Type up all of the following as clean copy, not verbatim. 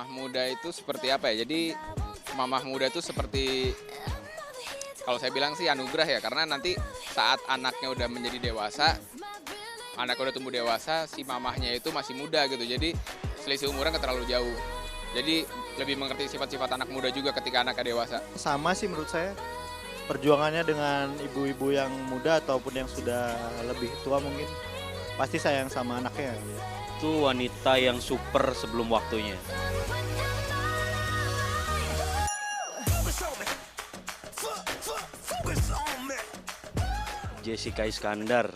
mamah muda itu seperti apa ya? Jadi mamah muda itu seperti kalau saya bilang sih anugerah ya, karena nanti saat anaknya udah menjadi dewasa, anaknya udah tumbuh dewasa, si mamahnya itu masih muda gitu. Jadi selisih umurnya nggak terlalu jauh. Jadi lebih mengerti sifat-sifat anak muda juga ketika anaknya dewasa. Sama sih menurut saya, perjuangannya dengan ibu-ibu yang muda ataupun yang sudah lebih tua mungkin pasti sayang sama anaknya. Itu wanita yang super sebelum waktunya. Jessica Iskandar,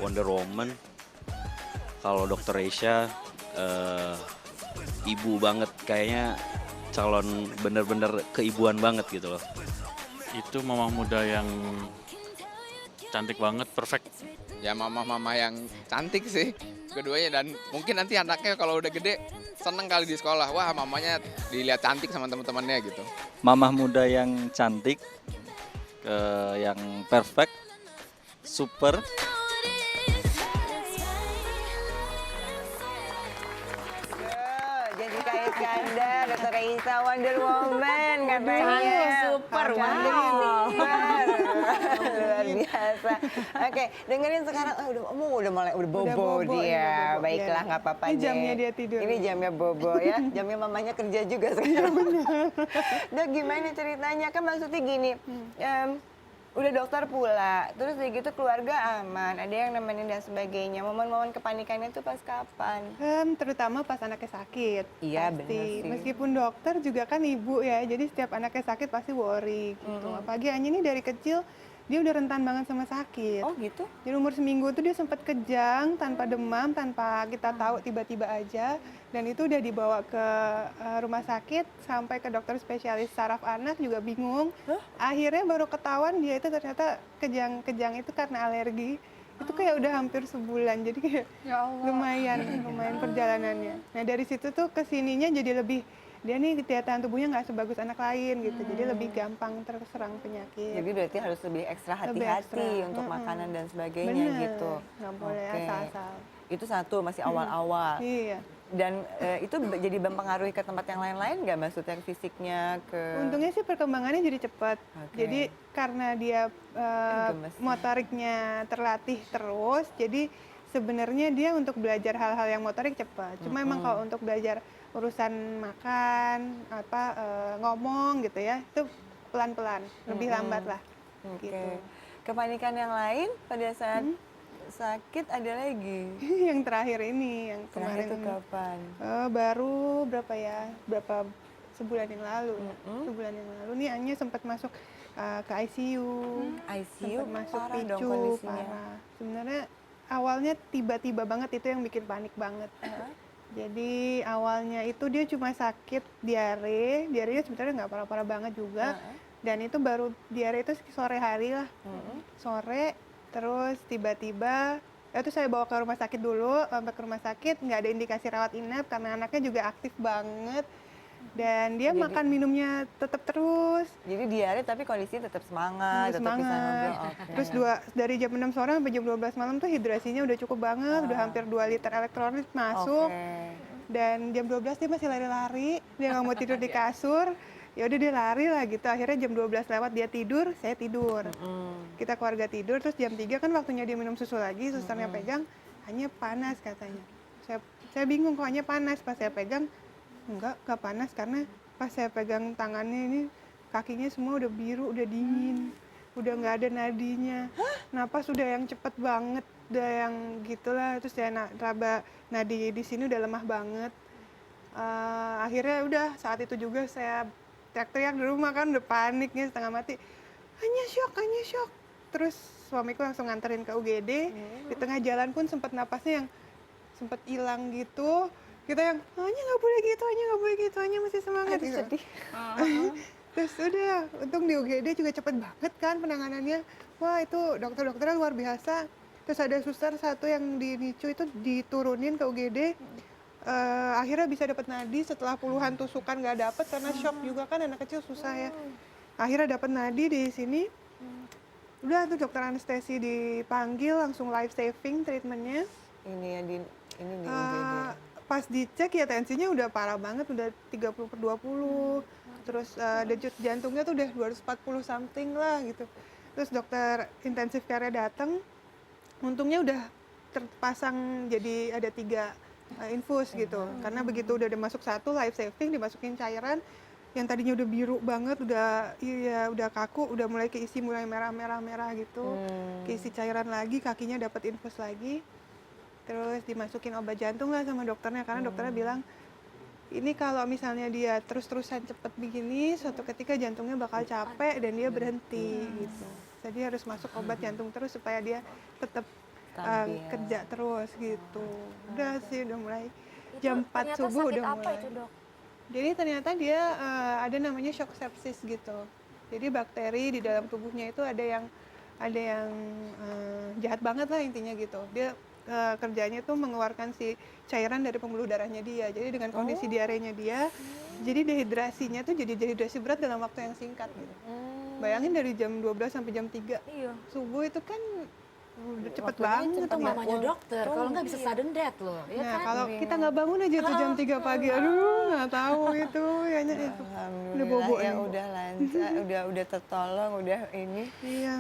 Wonder Woman. Kalau Dr. Reisha, ibu banget, kayaknya calon bener-bener keibuan banget gitu loh. Itu mamah muda yang cantik banget, perfect. Ya mamah-mamah yang cantik sih keduanya, dan mungkin nanti anaknya kalau udah gede seneng kali di sekolah, wah mamanya dilihat cantik sama teman-temannya gitu. Mamah muda yang cantik, yang perfect, super. Jessica Iskandar, Dr. Reisa, Wonder Woman katanya. Super, Cantik, wow. super. Luar biasa. Oke, dengerin sekarang, udah mulai bobo dia. Baiklah, nggak apa-apa. Ini jamnya dia tidur. Ini jamnya bobo ya, jamnya mamanya kerja juga sekarang. Dok, gimana ceritanya? Kan maksudnya gini, udah dokter pula, terus dari gitu keluarga aman, ada yang nemenin dan sebagainya. Momen-momen kepanikannya itu pas kapan? Terutama pas anaknya sakit. Iya, pasti. benar sih. Meskipun dokter juga kan ibu ya, jadi setiap anaknya sakit pasti worry gitu. Apalagi Anya ini dari kecil dia udah rentan banget sama sakit. Oh gitu? Di umur seminggu tuh dia sempat kejang tanpa demam, tanpa kita tahu, tiba-tiba aja. Dan itu udah dibawa ke rumah sakit sampai ke dokter spesialis saraf anak juga bingung. Akhirnya baru ketahuan dia itu ternyata kejang itu karena alergi. Itu kayak udah hampir sebulan, jadi kayak lumayan perjalanannya. Nah dari situ tuh kesininya jadi lebih, dia nih daya tahan tubuhnya nggak sebagus anak lain gitu, jadi lebih gampang terserang penyakit. Jadi berarti harus lebih ekstra Lebih hati-hati ekstra. untuk makanan dan sebagainya Bener, gitu. nggak boleh Oke. asal-asal. Itu satu, masih awal-awal. Iya. Dan itu jadi mempengaruhi ke tempat yang lain-lain nggak, maksudnya fisiknya ke... Untungnya sih perkembangannya jadi cepat. Oke. Jadi karena dia Gemes. motoriknya terlatih terus, jadi sebenarnya dia untuk belajar hal-hal yang motorik cepat. Cuma emang kalau untuk belajar urusan makan, ngomong gitu ya, itu pelan-pelan, lebih lambat lah. Oke. Gitu. Kepanikan yang lain pada saat sakit ada lagi? Yang terakhir ini, yang Terakhir kemarin itu kapan? baru berapa sebulan yang lalu. Sebulan yang lalu nih Anya sempat masuk ke ICU. ICU Sempat masuk parah dong picu, kondisinya. parah. Sebenarnya awalnya tiba-tiba banget, itu yang bikin panik banget. Jadi awalnya itu dia cuma sakit diarenya sebenarnya nggak parah-parah banget juga. Dan itu baru diare itu sore hari lah, sore. Terus tiba-tiba, itu saya bawa ke rumah sakit dulu, sampai ke rumah sakit nggak ada indikasi rawat inap karena anaknya juga aktif banget. Dan dia makan minumnya tetap terus. Jadi diare tapi kondisinya tetap semangat, tetap bisa Semangat. ngobrol. Oke. Terus dari jam 6 sore sampai jam 12 malam tuh hidrasinya udah cukup banget, udah hampir 2 liter elektrolit masuk. Oke. Dan jam 12 dia masih lari-lari, dia nggak mau tidur di kasur. Ya udah dia lari lah gitu. Akhirnya jam 12 lewat dia tidur, saya tidur. Kita keluarga tidur, terus jam 3 kan waktunya dia minum susu lagi, susternya pegang, hanya panas katanya. Saya bingung kok hanya panas, pas saya pegang enggak panas karena pas saya pegang tangannya ini kakinya semua udah biru, udah dingin, udah nggak ada nadinya. Napas udah yang cepet banget, udah yang gitulah. Terus saya raba nadi di sini udah lemah banget. Akhirnya udah saat itu juga saya teriak-teriak di rumah kan, udah paniknya setengah mati. Hanya shock. Terus suamiku langsung nganterin ke UGD. Di tengah jalan pun sempat napasnya yang sempat hilang gitu. Kita yang hanya nggak boleh gitu, hanya masih semangat gitu. Sedih. Terus udah, untung di UGD juga cepet banget kan penanganannya. Wah itu dokter-dokternya luar biasa. Terus ada suster satu yang di NICU itu diturunin ke UGD. Akhirnya bisa dapat nadi setelah puluhan tusukan nggak dapet karena shock juga kan, anak kecil susah ya. Akhirnya dapat nadi di sini. Udah tuh dokter anestesi dipanggil, langsung life saving treatmentnya. Ini di UGD. pas dicek ya tensinya udah parah banget, udah 30/20. Terus denyut jantungnya tuh udah 240 something lah gitu. Terus dokter intensive care-nya datang, untungnya udah terpasang jadi ada 3 infus gitu. Karena begitu udah masuk 1 life saving, dimasukin cairan yang tadinya udah biru banget, udah kaku, udah mulai keisi, mulai merah gitu. Keisi cairan lagi, kakinya dapat infus lagi. Terus dimasukin obat jantung lah sama dokternya, karena dokternya bilang ini kalau misalnya dia terus-terusan cepet begini, suatu ketika jantungnya bakal capek dan dia berhenti gitu. Jadi harus masuk obat jantung terus supaya dia tetap kerja terus gitu. Udah sih, udah mulai jam 4 subuh udah mulai. Itu, Dok? Jadi ternyata dia ada namanya shock sepsis gitu. Jadi bakteri di dalam tubuhnya itu ada yang jahat banget lah intinya gitu. Dia kerjanya tuh mengeluarkan si cairan dari pembuluh darahnya dia. Jadi dengan kondisi diarenya dia, jadi dehidrasinya tuh jadi dehidrasi berat dalam waktu yang singkat gitu. Bayangin dari jam 12 sampai jam 3 subuh itu kan udah cepet banget. Itu mamanya dokter, kalau nggak bisa sudden death loh. Ya Nah, kan? kalau kita nggak bangun aja tuh jam 3 pagi, aduh nggak tahu itu, kayaknya itu udah Alhamdulillah bobo ya nih. udah lancar, udah tertolong, udah ini. Iya.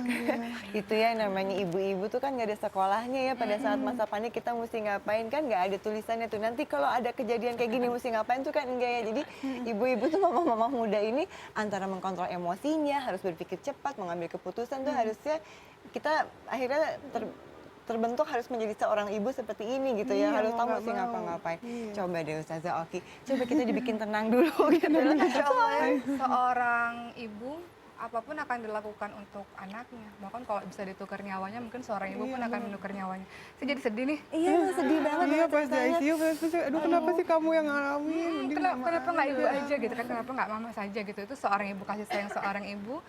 Itu ya namanya ibu-ibu tuh kan nggak ada sekolahnya ya pada saat masa panik kita mesti ngapain kan nggak ada tulisannya tuh. Nanti kalau ada kejadian kayak gini mesti ngapain tuh kan enggak ya. Jadi ibu-ibu tuh mama-mama muda ini antara mengkontrol emosinya, harus berpikir cepat, mengambil keputusan tuh harusnya kita akhirnya terbentuk harus menjadi seorang ibu seperti ini gitu ya, Iya, harus mau tahu nggak mesti mau. ngapa-ngapain. Iya. Coba deh Ustazah Oki, coba kita dibikin tenang dulu gitu. Insya Allah ya, seorang ibu apapun akan dilakukan untuk anaknya. Bahkan kalau bisa ditukar nyawanya, mungkin seorang ibu pun akan menukar nyawanya. Saya jadi sedih nih. Iya, sedih banget. Iya pas di ICU, aduh kenapa sih kamu yang ngalamin? Mending Kenapa nggak ibu aja gitu kan? Kenapa nggak mama saja gitu? Itu seorang ibu, kasih sayang seorang ibu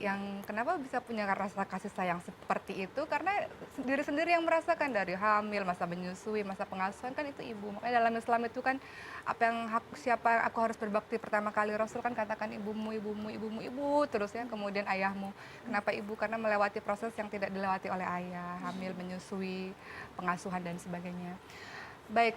yang kenapa bisa punya rasa kasih sayang seperti itu? Karena diri sendiri yang merasakan dari hamil, masa menyusui, masa pengasuhan kan itu ibu. Makanya dalam Islam itu kan siapa yang aku harus berbakti pertama kali, Rasul kan katakan ibumu terus ya, kemudian ayahmu. Kenapa ibu? Karena melewati proses yang tidak dilewati oleh ayah, hamil, menyusui, pengasuhan dan sebagainya. Baik,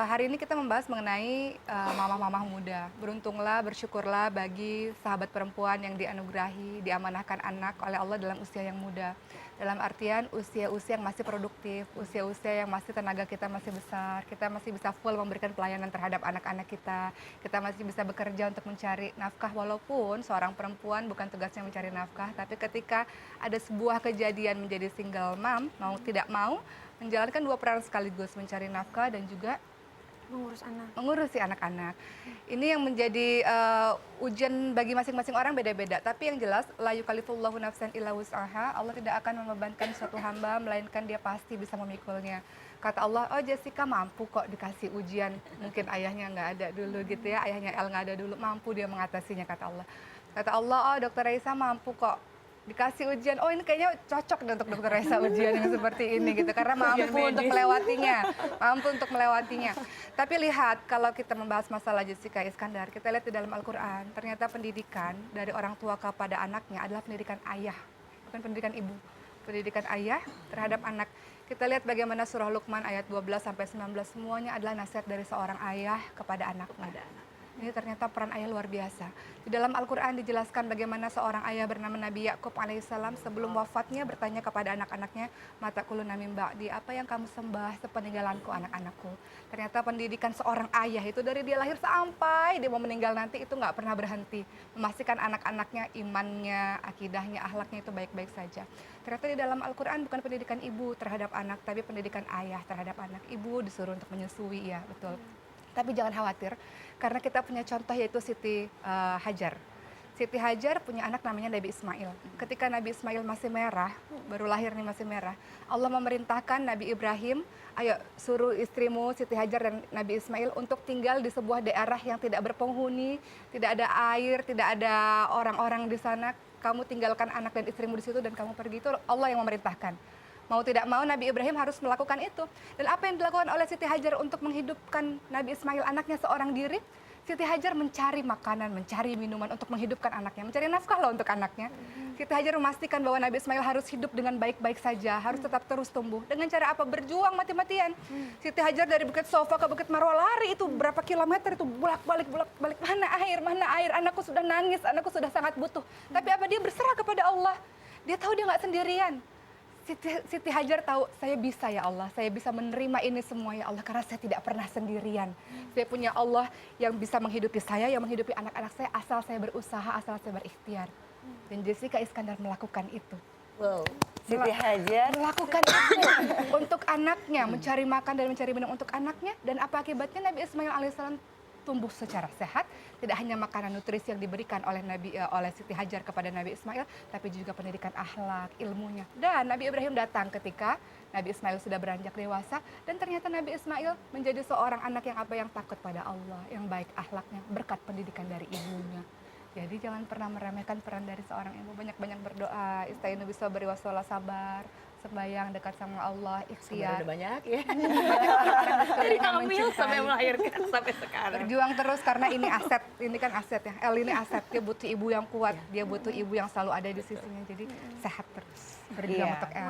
hari ini kita membahas mengenai mama-mama muda. Beruntunglah, bersyukurlah bagi sahabat perempuan yang dianugerahi, diamanahkan anak oleh Allah dalam usia yang muda. Dalam artian usia-usia yang masih produktif, usia-usia yang masih tenaga kita masih besar, kita masih bisa full memberikan pelayanan terhadap anak-anak kita masih bisa bekerja untuk mencari nafkah, walaupun seorang perempuan bukan tugasnya mencari nafkah, tapi ketika ada sebuah kejadian menjadi single mom, mau tidak mau, menjalankan 2 peran sekaligus, mencari nafkah dan juga mengurusi anak-anak. Ini yang menjadi ujian bagi masing-masing orang beda-beda. Tapi yang jelas, la yukallifullahu nafsan illa wus'aha. Allah tidak akan membebankan suatu hamba, melainkan dia pasti bisa memikulnya. Kata Allah, oh Jessica mampu kok dikasih ujian. Mungkin ayahnya nggak ada dulu gitu ya, ayahnya El nggak ada dulu, mampu dia mengatasinya kata Allah. Kata Allah, oh Dokter Raisa mampu kok dikasih ujian, oh ini kayaknya cocok untuk Dokter Raisa ujian yang seperti ini gitu, karena mampu untuk melewatinya. Tapi lihat, kalau kita membahas masalah Jessica Iskandar, kita lihat di dalam Al-Quran, ternyata pendidikan dari orang tua kepada anaknya adalah pendidikan ayah, bukan pendidikan ibu. Pendidikan ayah terhadap anak. Kita lihat bagaimana surah Luqman ayat 12-19, semuanya adalah nasihat dari seorang ayah kepada anaknya. Ini ternyata peran ayah luar biasa. Di dalam Al-Quran dijelaskan bagaimana seorang ayah bernama Nabi Yakub alaihissalam sebelum wafatnya bertanya kepada anak-anaknya, mata kuluna min ba'di, apa yang kamu sembah sepeninggalanku anak-anakku. Ternyata pendidikan seorang ayah itu dari dia lahir sampai dia mau meninggal nanti itu nggak pernah berhenti. Memastikan anak-anaknya imannya, akidahnya, akhlaknya itu baik-baik saja. Ternyata di dalam Al-Quran bukan pendidikan ibu terhadap anak, tapi pendidikan ayah terhadap anak. Ibu disuruh untuk menyusui, ya betul. Tapi jangan khawatir, karena kita punya contoh yaitu Siti Hajar. Siti Hajar punya anak namanya Nabi Ismail. Ketika Nabi Ismail masih merah, baru lahir nih masih merah, Allah memerintahkan Nabi Ibrahim, ayo suruh istrimu Siti Hajar dan Nabi Ismail untuk tinggal di sebuah daerah yang tidak berpenghuni, tidak ada air, tidak ada orang-orang di sana. Kamu tinggalkan anak dan istrimu di situ dan kamu pergi, itu Allah yang memerintahkan. Mau tidak mau Nabi Ibrahim harus melakukan itu. Dan apa yang dilakukan oleh Siti Hajar untuk menghidupkan Nabi Ismail anaknya seorang diri? Siti Hajar mencari makanan, mencari minuman untuk menghidupkan anaknya, mencari nafkah loh untuk anaknya. Siti Hajar memastikan bahwa Nabi Ismail harus hidup dengan baik-baik saja, harus tetap terus tumbuh. Dengan cara apa? Berjuang mati-matian. Siti Hajar dari Bukit Sofa ke Bukit Marwah lari itu berapa kilometer itu bolak-balik, mana air, anakku sudah nangis, anakku sudah sangat butuh. Tapi apa dia berserah kepada Allah? Dia tahu dia nggak sendirian. Siti Hajar tahu, saya bisa ya Allah, saya bisa menerima ini semua ya Allah, karena saya tidak pernah sendirian. Saya punya Allah yang bisa menghidupi saya, yang menghidupi anak-anak saya, asal saya berusaha, asal saya berikhtiar. Dan Jessica Iskandar melakukan itu. Wow. Siti Hajar Melakukan itu untuk anaknya, mencari makan dan mencari minum untuk anaknya. Dan apa akibatnya? Nabi Ismail alaihissalam tumbuh secara sehat, tidak hanya makanan nutrisi yang diberikan oleh Siti Hajar kepada Nabi Ismail, tapi juga pendidikan akhlak, ilmunya. Dan Nabi Ibrahim datang ketika Nabi Ismail sudah beranjak dewasa, dan ternyata Nabi Ismail menjadi seorang anak yang takut pada Allah, yang baik akhlaknya berkat pendidikan dari ibunya. Jadi jangan pernah meremehkan peran dari seorang ibu, banyak-banyak berdoa, istainu bisabri wassalah, sabar, sembahyang dekat sama Allah, ikhtiar. Udah banyak ya. Dari hamil sampai melahirkan sampai sekarang. Berjuang terus karena ini aset, ini kan aset ya. El ini aset, dia butuh ibu yang kuat, dia butuh ibu yang selalu ada di sisinya. Jadi sehat terus. Berjuang untuk El.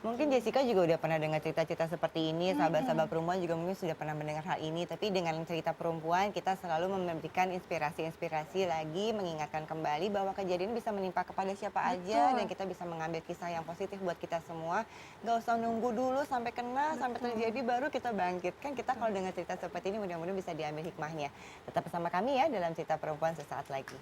Mungkin Jessica juga udah pernah dengar cerita-cerita seperti ini, sahabat-sahabat perempuan juga mungkin sudah pernah mendengar hal ini, tapi dengan cerita perempuan kita selalu memberikan inspirasi-inspirasi lagi, mengingatkan kembali bahwa kejadian bisa menimpa kepada siapa aja dan kita bisa mengambil kisah yang positif buat kita semua. Gak usah nunggu dulu sampai kena, sampai terjadi baru kita bangkit. Kan kita kalau dengar cerita seperti ini mudah-mudahan bisa diambil hikmahnya. Tetap bersama kami ya dalam cerita perempuan sesaat lagi.